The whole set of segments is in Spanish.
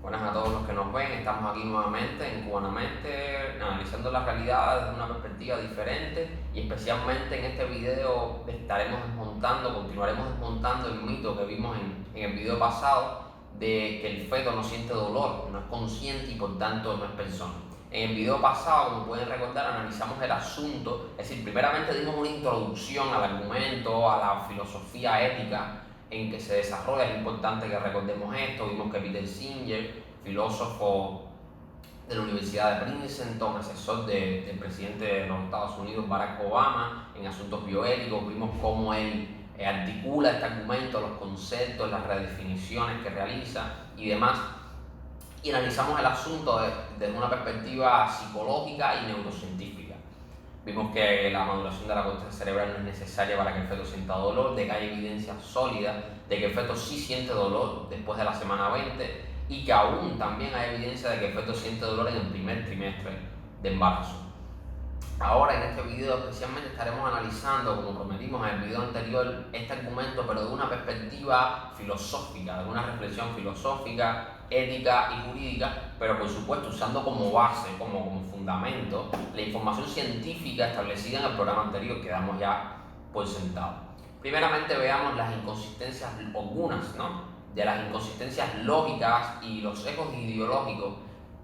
Buenas a todos los que nos ven, estamos aquí nuevamente en Cubanamente, analizando la realidad desde una perspectiva diferente y especialmente en este video continuaremos desmontando el mito que vimos en el video pasado de que el feto no siente dolor, no es consciente y por tanto no es persona. En el video pasado, como pueden recordar, analizamos el asunto, es decir, primeramente dimos una introducción al argumento, a la filosofía ética en que se desarrolla. Es importante que recordemos esto. Vimos que Peter Singer, filósofo de la Universidad de Princeton, asesor del presidente de los Estados Unidos, Barack Obama, en asuntos bioéticos, vimos cómo él articula este argumento, los conceptos, las redefiniciones que realiza y demás. Y analizamos el asunto desde una perspectiva psicológica y neurocientífica. Vimos que la maduración de la corteza cerebral no es necesaria para que el feto sienta dolor, de que hay evidencia sólida de que el feto sí siente dolor después de la semana 20 y que aún también hay evidencia de que el feto siente dolor en el primer trimestre de embarazo. Ahora en este video especialmente estaremos analizando, como prometimos en el video anterior, este argumento pero de una perspectiva filosófica, de una reflexión filosófica, ética y jurídica, pero por supuesto usando como base, como fundamento, la información científica establecida en el programa anterior que damos ya por sentado. Primeramente veamos las inconsistencias, algunas, de las inconsistencias lógicas y los ecos ideológicos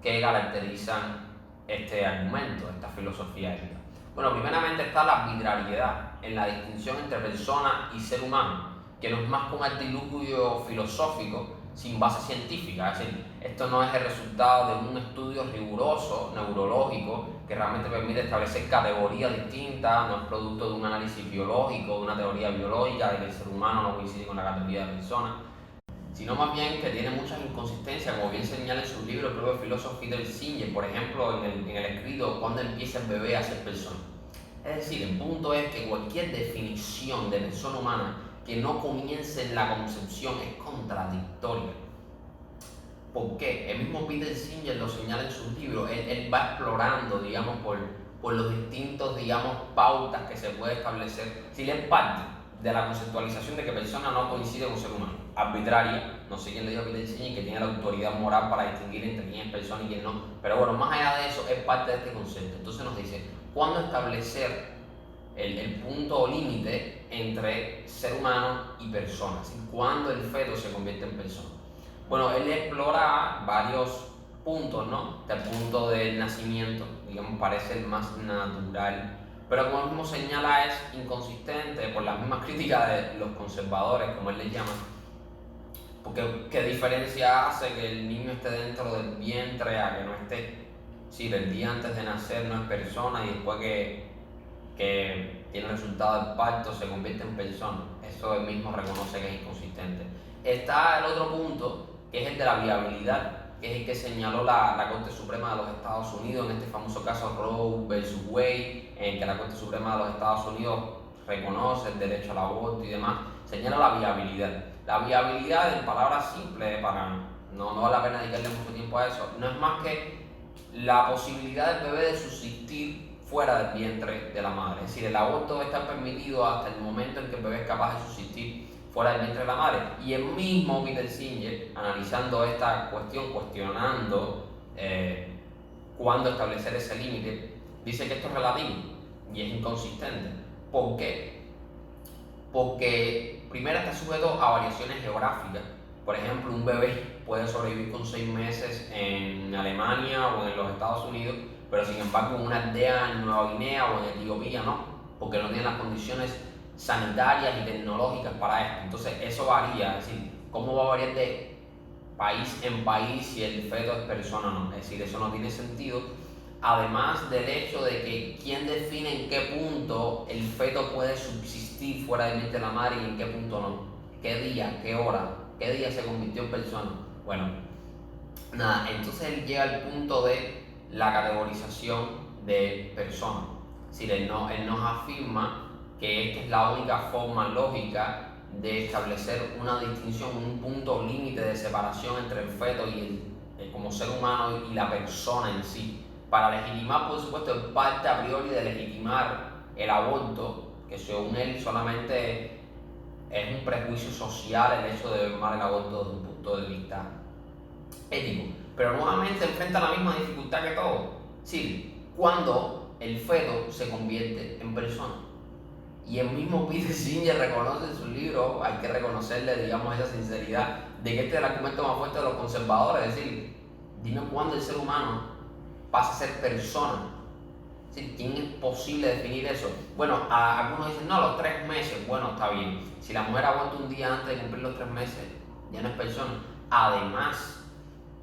que caracterizan este argumento, esta filosofía ética. Bueno, primeramente está la arbitrariedad en la distinción entre persona y ser humano, que no es más que un artilugio filosófico sin base científica. Es decir, esto no es el resultado de un estudio riguroso, neurológico, que realmente permite establecer categorías distintas, no es producto de un análisis biológico, de una teoría biológica, de que el ser humano no coincide con la categoría de persona, sino más bien que tiene muchas inconsistencias, como bien señala en su libro el propio filósofo Peter Singer, por ejemplo, en el escrito ¿Cuándo empieza el bebé a ser persona? Es decir, el punto es que cualquier definición de persona humana que no comience en la concepción es contradictoria. ¿Por qué? El mismo Peter Singer lo señala en sus libros. Él va explorando, digamos, por los distintos, digamos, pautas que se puede establecer. Si él parte de la conceptualización de que persona no coincide con ser humano, arbitraria, no sé quién le dijo a Peter Singer que tiene la autoridad moral para distinguir entre quién es persona y quién no, pero bueno, más allá de eso, es parte de este concepto. Entonces nos dice, ¿cuándo establecer el punto o límite entre ser humano y persona? ¿Sí? ¿Cuándo el feto se convierte en persona? Bueno, él explora varios puntos, ¿no? El punto del nacimiento, digamos, parece el más natural, pero como él mismo señala es inconsistente por las mismas críticas de los conservadores, como él les llama, porque ¿qué diferencia hace que el niño esté dentro del vientre a que no esté? Sí, del día antes de nacer no es persona y después que tiene el resultado del parto se convierte en persona. Eso él mismo reconoce que es inconsistente. Está el otro punto, que es el de la viabilidad, que es el que señaló la Corte Suprema de los Estados Unidos en este famoso caso Roe versus Wade, en que la Corte Suprema de los Estados Unidos reconoce el derecho al aborto y demás. Señala la viabilidad. La viabilidad, en palabras simples, no vale la pena dedicarle mucho tiempo a eso, no es más que la posibilidad del bebé de subsistir fuera del vientre de la madre. Es decir, el aborto está permitido hasta el momento en que el bebé es capaz de subsistir fuera del vientre de la madre. Y el mismo Peter Singer, analizando esta cuestión, cuestionando cuándo establecer ese límite, dice que esto es relativo y es inconsistente. ¿Por qué? Porque primero está sujeto a variaciones geográficas. Por ejemplo, un bebé puede sobrevivir con 6 meses en Alemania o en los Estados Unidos, pero sin embargo en una aldea en Nueva Guinea o en Etiopía no, porque no tienen las condiciones sanitarias y tecnológicas para esto. Entonces eso varía, es decir, cómo va a variar de país en país si el feto es persona o no. Es decir, eso no tiene sentido. Además del hecho de que quién define en qué punto el feto puede subsistir fuera del vientre de la madre y en qué punto no. ¿Qué día, qué hora, qué día se convirtió en persona? Bueno, nada, entonces él llega al punto de la categorización de persona. Es decir, él nos afirma que esta es la única forma lógica de establecer una distinción, un punto límite de separación entre el feto y el como ser humano y la persona en sí. Para legitimar, por supuesto, es parte a priori de legitimar el aborto, que según él solamente es un prejuicio social el hecho de ver mal el aborto desde un punto de vista ético, pero nuevamente enfrenta la misma dificultad que todo. Sí, cuando el feto se convierte en persona. Y el mismo Peter Singer reconoce en su libro, hay que reconocerle, digamos, esa sinceridad, de que este es el argumento más fuerte de los conservadores, es decir, dime cuándo el ser humano pasa a ser persona. Es decir, ¿quién es posible definir eso? Bueno, algunos dicen, no, a los 3 meses, bueno, está bien. Si la mujer aguanta un día antes de cumplir los 3 meses, ya no es persona. Además,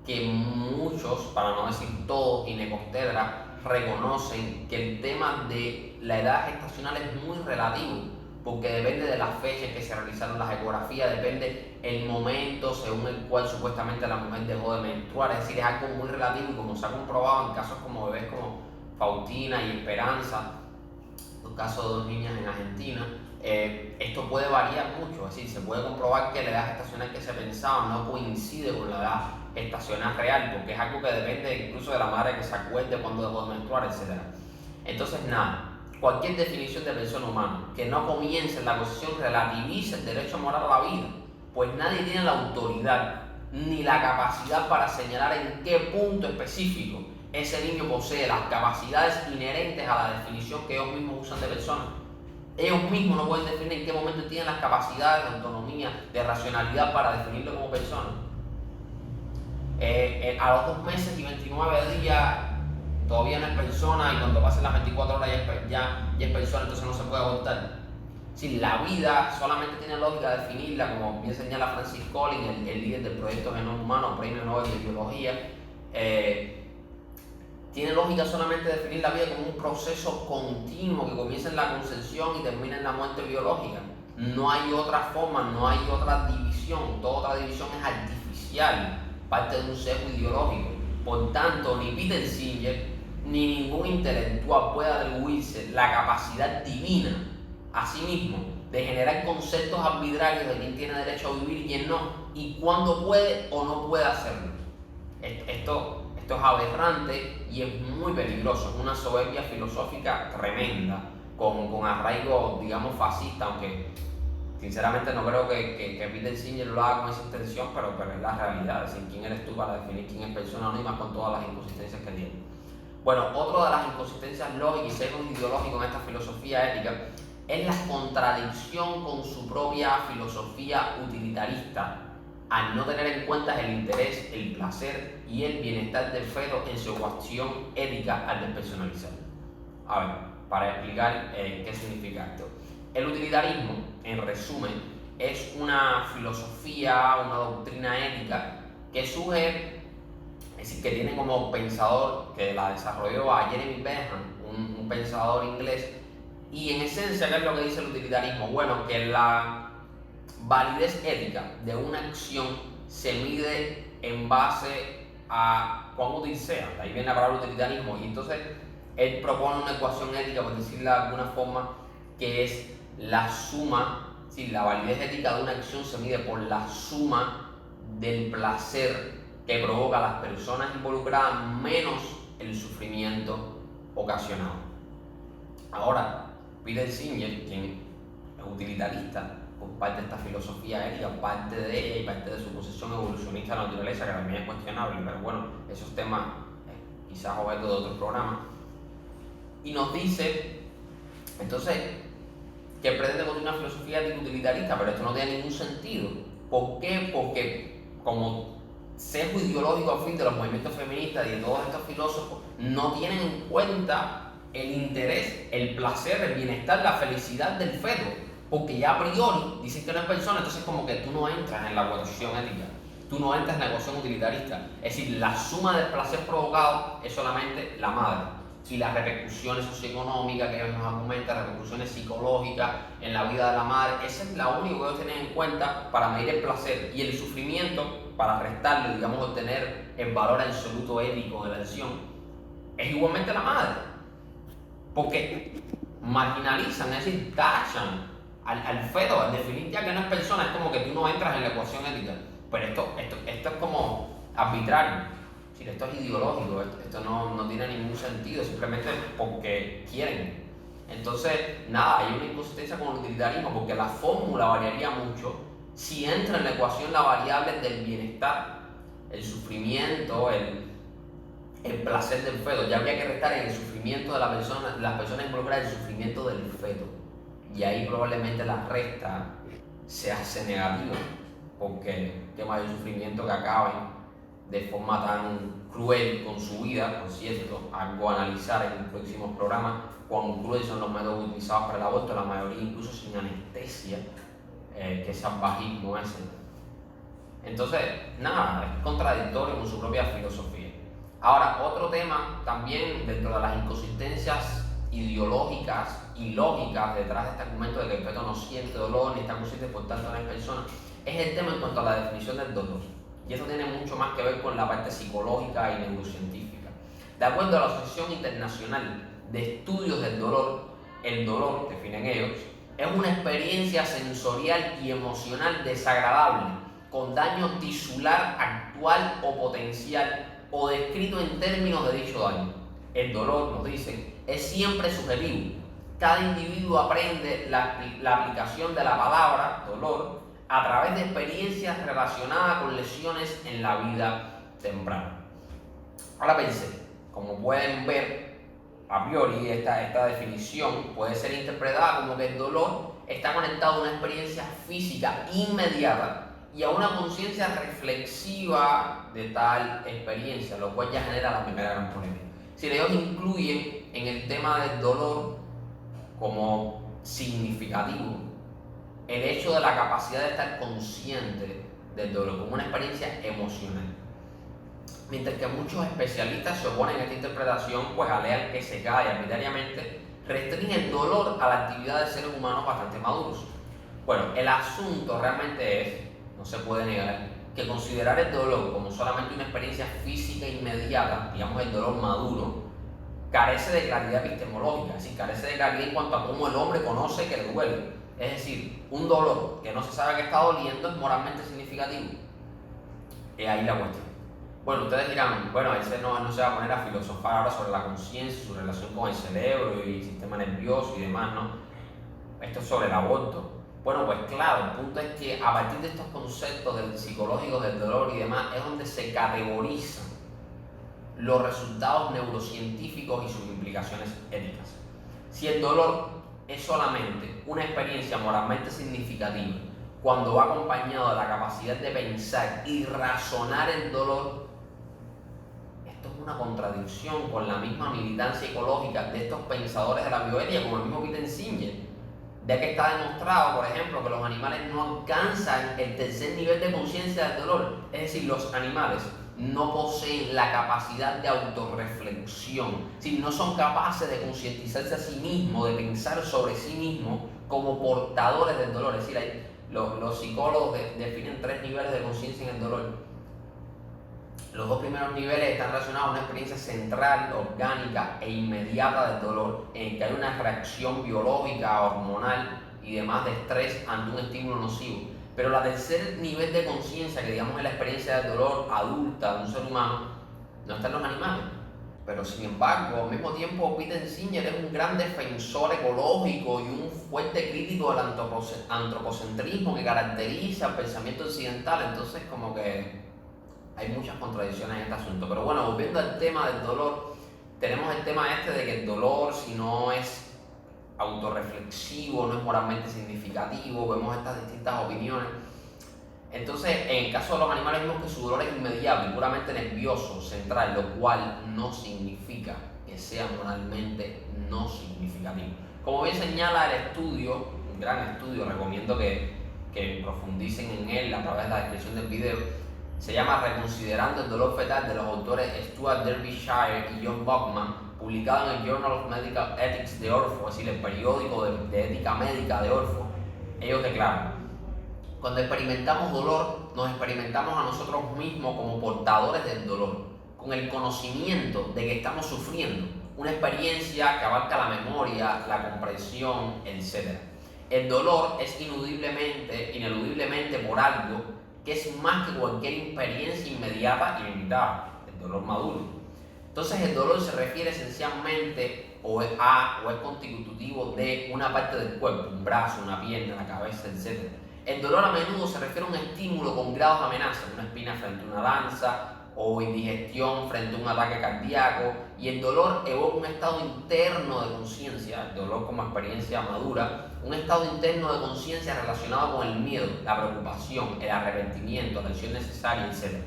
que muchos, para no decir todos, ginecobstetras, reconocen que el tema de la edad gestacional es muy relativo, porque depende de las fechas que se realizaron las ecografías, depende el momento según el cual supuestamente la mujer dejó de menstruar, es decir, es algo muy relativo y como se ha comprobado en casos como bebés como Faustina y Esperanza, los casos de 2 niñas en Argentina, esto puede variar mucho, es decir, se puede comprobar que la edad gestacional que se pensaba no coincide con la edad gestacional real, porque es algo que depende incluso de la madre que se acuerde cuando dejó de menstruar, etc. Entonces, nada, cualquier definición de persona humana que no comience en la posición relativiza el derecho moral a la vida, pues nadie tiene la autoridad ni la capacidad para señalar en qué punto específico ese niño posee las capacidades inherentes a la definición que ellos mismos usan de persona. Ellos mismos no pueden definir en qué momento tienen las capacidades de autonomía, de racionalidad para definirlo como persona. A los 2 meses y 29 días todavía no es persona, y cuando pasen las 24 horas ya es persona, entonces no se puede abortar. Si la vida solamente tiene lógica definirla, como bien señala Francis Collins, el líder del proyecto Genoma Humano, premio Nobel de Biología, tiene lógica solamente definir la vida como un proceso continuo que comienza en la concepción y termina en la muerte biológica. No hay otra forma, no hay otra división, toda otra división es artificial, parte de un sesgo ideológico. Por tanto, ni Peter Singer ni ningún intelectual puede atribuirse la capacidad divina a sí mismo de generar conceptos arbitrarios de quién tiene derecho a vivir y quién no, y cuándo puede o no puede hacerlo. Esto es aberrante y es muy peligroso, es una soberbia filosófica tremenda, con arraigo, digamos, fascista, aunque sinceramente no creo que Peter Singer lo haga con esa intención, pero es la realidad, es decir, quién eres tú para definir quién es persona o no, y más con todas las inconsistencias que tiene. Bueno, otra de las inconsistencias lógicas y sesgos ideológicos en esta filosofía ética es la contradicción con su propia filosofía utilitarista, al no tener en cuenta el interés, el placer y el bienestar del feto en su ecuación ética al despersonalizar. A ver, para explicar qué significa esto. El utilitarismo, en resumen, es una filosofía, una doctrina ética que surge, es decir, que tiene como pensador, que la desarrolló a Jeremy Bentham, un pensador inglés, y en esencia, ¿qué es lo que dice el utilitarismo? Bueno, que la validez ética de una acción se mide en base a cuán útil sea, de ahí viene la palabra utilitarismo, y entonces él propone una ecuación ética, por decirlo de alguna forma, que es la suma, ¿sí? La validez ética de una acción se mide por la suma del placer que provoca a las personas involucradas menos el sufrimiento ocasionado. Ahora, Peter Singer, quien es utilitarista, por parte de esta filosofía ética, parte de ella y parte de su posición evolucionista de la naturaleza, que también es cuestionable, pero bueno, esos temas quizás objeto de otro programa, y nos dice, entonces, que pretende continuar una filosofía ética utilitarista, pero esto no tiene ningún sentido. ¿Por qué? Porque como sesgo ideológico al fin de los movimientos feministas y de todos estos filósofos, no tienen en cuenta el interés, el placer, el bienestar, la felicidad del feto, porque ya a priori dicen que no es persona, entonces como que tú no entras en la ecuación ética, tú no entras en la ecuación utilitarista, es decir, la suma del placer provocado es solamente la madre, y las repercusiones socioeconómicas que ellos nos argumentan, repercusiones psicológicas en la vida de la madre, esa es la única que ellos tienen en cuenta para medir el placer, y el sufrimiento, para restarle, digamos, obtener el valor absoluto ético de la acción, es igualmente la madre, porque marginalizan, es decir, tachan al feto, al definir ya que no es persona, es como que tú no entras en la ecuación ética, pero esto es como arbitrario. Esto es ideológico, esto no tiene ningún sentido, simplemente porque quieren. Entonces, nada, hay una inconsistencia con el utilitarismo, porque la fórmula variaría mucho si entra en la ecuación la variable del bienestar el sufrimiento, el placer del feto. Ya habría que restar en el sufrimiento de las personas involucradas, el sufrimiento del feto. Y ahí probablemente la resta se hace negativa, porque qué mayor sufrimiento que acaben de forma tan cruel con su vida. Por cierto, algo a analizar en los próximos programas, cuán crueles son los métodos utilizados para el aborto, la mayoría incluso sin anestesia, que salvajismo ese. Entonces, nada, es contradictorio con su propia filosofía. Ahora, otro tema también dentro de las inconsistencias ideológicas y lógicas detrás de este argumento de que el feto no siente dolor ni está consciente, por tanto no es persona, es el tema en cuanto a la definición del dolor. Y eso tiene mucho más que ver con la parte psicológica y neurocientífica. De acuerdo a la Asociación Internacional de Estudios del Dolor, el dolor, definen ellos, es una experiencia sensorial y emocional desagradable, con daño tisular actual o potencial, o descrito en términos de dicho daño. El dolor, nos dicen, es siempre subjetivo. Cada individuo aprende la aplicación de la palabra dolor a través de experiencias relacionadas con lesiones en la vida temprana. Ahora pensé, como pueden ver, a priori esta definición puede ser interpretada como que el dolor está conectado a una experiencia física inmediata y a una conciencia reflexiva de tal experiencia, lo cual ya genera la primera gran polémica. Si ellos incluyen en el tema del dolor como significativo el hecho de la capacidad de estar consciente del dolor como una experiencia emocional. Mientras que muchos especialistas se oponen a esta interpretación, pues alegan que se cae arbitrariamente restringe el dolor a la actividad de seres humanos bastante maduros. Bueno, el asunto realmente es, no se puede negar, que considerar el dolor como solamente una experiencia física inmediata, digamos el dolor maduro, carece de claridad epistemológica, es decir, carece de claridad en cuanto a cómo el hombre conoce que le duele. Es decir, un dolor que no se sabe que está doliendo es moralmente significativo. Es ahí la cuestión. Bueno, ustedes dirán, bueno, ese no se va a poner a filosofar ahora sobre la conciencia, su relación con el cerebro y el sistema nervioso y demás, ¿no? Esto es sobre el aborto. Bueno, pues claro, el punto es que a partir de estos conceptos psicológicos del dolor y demás es donde se categorizan los resultados neurocientíficos y sus implicaciones éticas. Si el dolor es solamente una experiencia moralmente significativa, cuando va acompañado de la capacidad de pensar y razonar el dolor, esto es una contradicción con la misma militancia ecológica de estos pensadores de la bioética, como el mismo Peter Singer, de que está demostrado, por ejemplo, que los animales no alcanzan el tercer nivel de conciencia del dolor. Es decir, los animales no poseen la capacidad de autorreflexión, si no son capaces de concientizarse a sí mismos, de pensar sobre sí mismos como portadores del dolor. Es decir, los psicólogos definen 3 niveles de conciencia en el dolor. Los 2 primeros niveles están relacionados a una experiencia central, orgánica e inmediata del dolor, en el que hay una reacción biológica, hormonal y demás de estrés ante un estímulo nocivo. Pero la tercer nivel de conciencia, que digamos es la experiencia del dolor adulta de un ser humano, no está en los animales. Pero sin embargo, al mismo tiempo, Peter Singer es un gran defensor ecológico y un fuerte crítico del antropocentrismo que caracteriza el pensamiento occidental. Entonces, como que hay muchas contradicciones en este asunto. Pero bueno, volviendo al tema del dolor, tenemos el tema este de que el dolor, si no es autorreflexivo, no es moralmente significativo, vemos estas distintas opiniones. Entonces, en el caso de los animales vemos que su dolor es inmediato y puramente nervioso, central, lo cual no significa que sea moralmente no significativo. Como bien señala el estudio, un gran estudio, recomiendo que profundicen en él a través de la descripción del video, se llama Reconsiderando el dolor fetal, de los autores Stuart Derbyshire y John Bachman, publicado en el Journal of Medical Ethics de Oxford, es decir, el periódico de ética médica de Oxford. Ellos declaran: cuando experimentamos dolor, nos experimentamos a nosotros mismos como portadores del dolor, con el conocimiento de que estamos sufriendo, una experiencia que abarca la memoria, la comprensión, etc. El dolor es ineludiblemente por algo que es más que cualquier experiencia inmediata y limitada, el dolor maduro. Entonces el dolor se refiere esencialmente o es constitutivo de una parte del cuerpo, un brazo, una pierna, la cabeza, etc. El dolor a menudo se refiere a un estímulo con grados de amenaza, una espina frente a una lanza o indigestión frente a un ataque cardíaco, y el dolor evoca un estado interno de conciencia, el dolor como experiencia madura, un estado interno de conciencia relacionado con el miedo, la preocupación, el arrepentimiento, la acción necesaria, etc.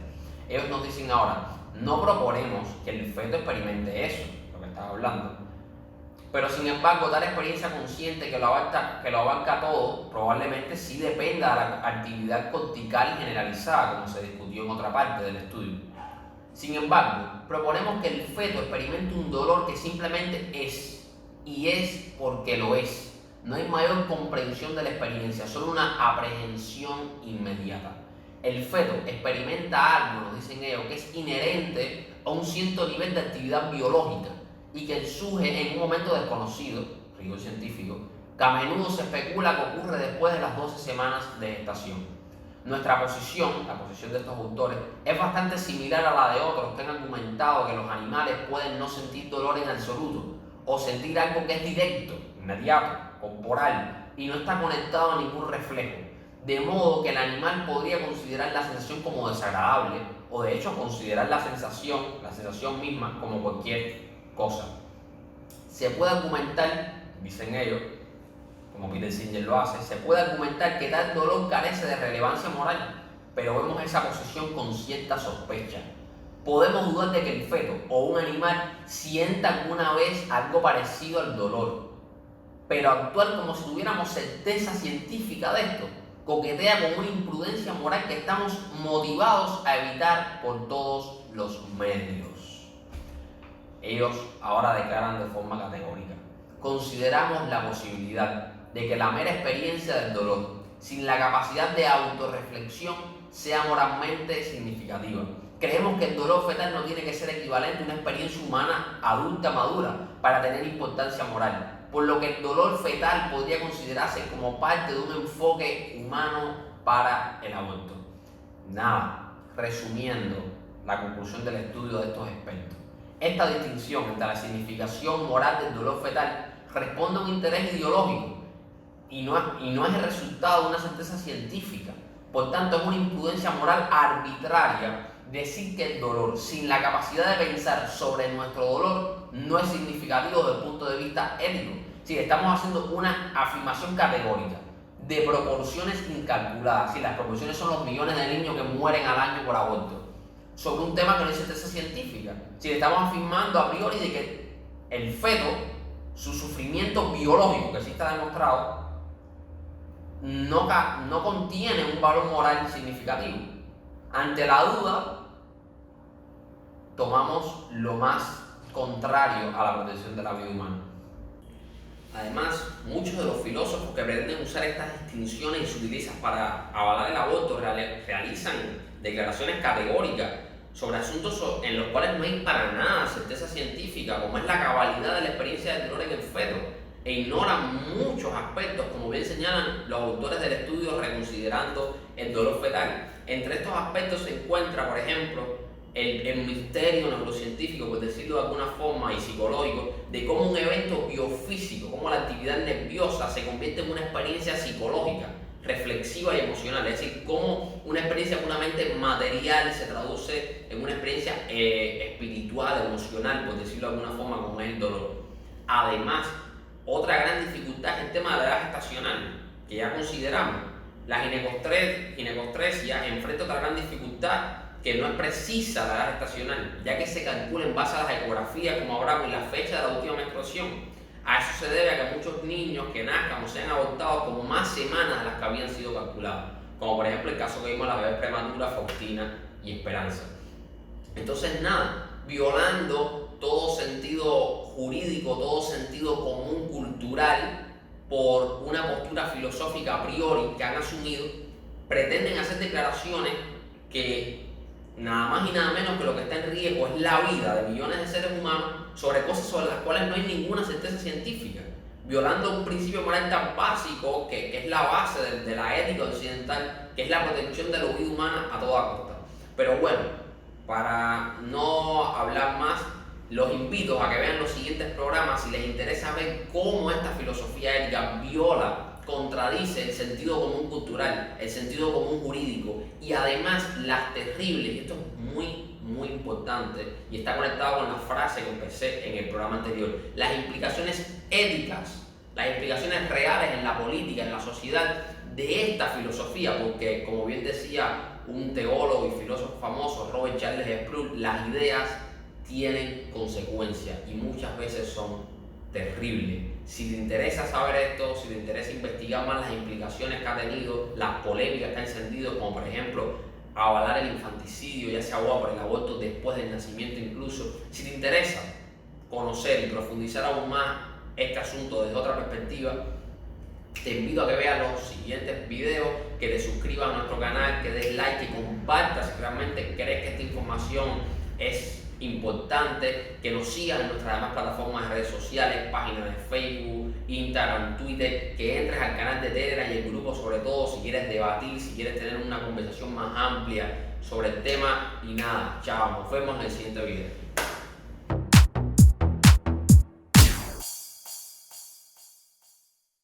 Ellos nos dicen ahora, no proponemos que el feto experimente eso, lo que estaba hablando, pero sin embargo tal experiencia consciente que lo abarca todo, probablemente sí dependa de la actividad cortical generalizada, como se discutió en otra parte del estudio. Sin embargo, proponemos que el feto experimente un dolor que simplemente es, y es porque lo es. No hay mayor comprensión de la experiencia, solo una aprehensión inmediata. El feto experimenta algo, nos dicen ellos, que es inherente a un cierto nivel de actividad biológica y que surge en un momento desconocido, rigor científico, que a menudo se especula que ocurre después de las 12 semanas de gestación. Nuestra posición, la posición de estos autores, es bastante similar a la de otros que han argumentado que los animales pueden no sentir dolor en absoluto o sentir algo que es directo, inmediato, corporal y no está conectado a ningún reflejo, de modo que el animal podría considerar la sensación como desagradable o de hecho considerar la sensación misma como cualquier cosa. Se puede argumentar, dicen ellos, como Peter Singer lo hace, se puede argumentar que tal dolor carece de relevancia moral, pero vemos esa posición con cierta sospecha. Podemos dudar de que el feto o un animal sienta alguna vez algo parecido al dolor, pero actuar como si tuviéramos certeza científica de esto coquetea con una imprudencia moral que estamos motivados a evitar por todos los medios. Ellos ahora declaran de forma categórica: consideramos la posibilidad de que la mera experiencia del dolor, sin la capacidad de autorreflexión, sea moralmente significativa. Creemos que el dolor fetal no tiene que ser equivalente a una experiencia humana adulta madura para tener importancia moral, por lo que el dolor fetal podría considerarse como parte de un enfoque humano para el aborto. Nada, resumiendo la conclusión del estudio de estos expertos, esta distinción entre la significación moral del dolor fetal responde a un interés ideológico y no es el resultado de una certeza científica. Por tanto, es una imprudencia moral arbitraria decir que el dolor, sin la capacidad de pensar sobre nuestro dolor, no es significativo desde el punto de vista ético. Si estamos haciendo una afirmación categórica de proporciones incalculadas, si las proporciones son los millones de niños que mueren al año por aborto, sobre un tema que no hay certeza científica, si estamos afirmando a priori de que el feto, su sufrimiento biológico que sí está demostrado, no contiene un valor moral significativo. Ante la duda, tomamos lo más contrario a la protección de la vida humana. Además, muchos de los filósofos que pretenden usar estas distinciones y sutilezas para avalar el aborto realizan declaraciones categóricas sobre asuntos en los cuales no hay para nada certeza científica, como es la cabalidad de la experiencia del dolor en el feto, e ignoran muchos aspectos, como bien señalan los autores del estudio reconsiderando el dolor fetal. Entre estos aspectos se encuentra, por ejemplo, el misterio neurocientífico, por decirlo de alguna forma, y psicológico, de cómo un evento biofísico, cómo la actividad nerviosa se convierte en una experiencia psicológica, reflexiva y emocional, es decir, cómo una experiencia puramente material se traduce en una experiencia espiritual, emocional, por decirlo de alguna forma, como es el dolor. Además, otra gran dificultad es el tema de la edad gestacional, que ya consideramos. La ginecostresia enfrenta otra gran dificultad, que no es precisa la edad gestacional, ya que se calcula en base a las ecografías, como hablamos, y la fecha de la última menstruación. A eso se debe a que muchos niños que nazcan o sean abortados como más semanas de las que habían sido calculadas, como por ejemplo el caso que vimos de las bebés prematuras Faustina y Esperanza. Entonces, nada, violando todo sentido jurídico, todo sentido común cultural, por una postura filosófica a priori que han asumido, pretenden hacer declaraciones que nada más y nada menos que lo que está en riesgo es la vida de millones de seres humanos sobre cosas sobre las cuales no hay ninguna certeza científica, violando un principio moral tan básico que es la base de la ética occidental, que es la protección de la vida humana a toda costa. Pero bueno, para no hablar más, los invito a que vean los siguientes programas si les interesa ver cómo esta filosofía ética viola contradice el sentido común cultural, el sentido común jurídico y además las terribles, y esto es muy importante y está conectado con la frase que empecé en el programa anterior, las implicaciones éticas, las implicaciones reales en la política, en la sociedad de esta filosofía, porque como bien decía un teólogo y filósofo famoso, Robert Charles Sproul, las ideas tienen consecuencias y muchas veces son terribles. Si te interesa saber esto, si te interesa investigar más las implicaciones que ha tenido, las polémicas que ha encendido, como por ejemplo avalar el infanticidio, ya sea por el aborto después del nacimiento incluso, si te interesa conocer y profundizar aún más este asunto desde otra perspectiva, te invito a que veas los siguientes videos, que te suscribas a nuestro canal, que des like, que compartas si realmente crees que esta información es importante, que nos sigas en nuestras demás plataformas de redes sociales, páginas de Facebook, Instagram, Twitter, que entres al canal de Telegram y el grupo, sobre todo si quieres debatir, si quieres tener una conversación más amplia sobre el tema. Y nada, chao, nos vemos en el siguiente video.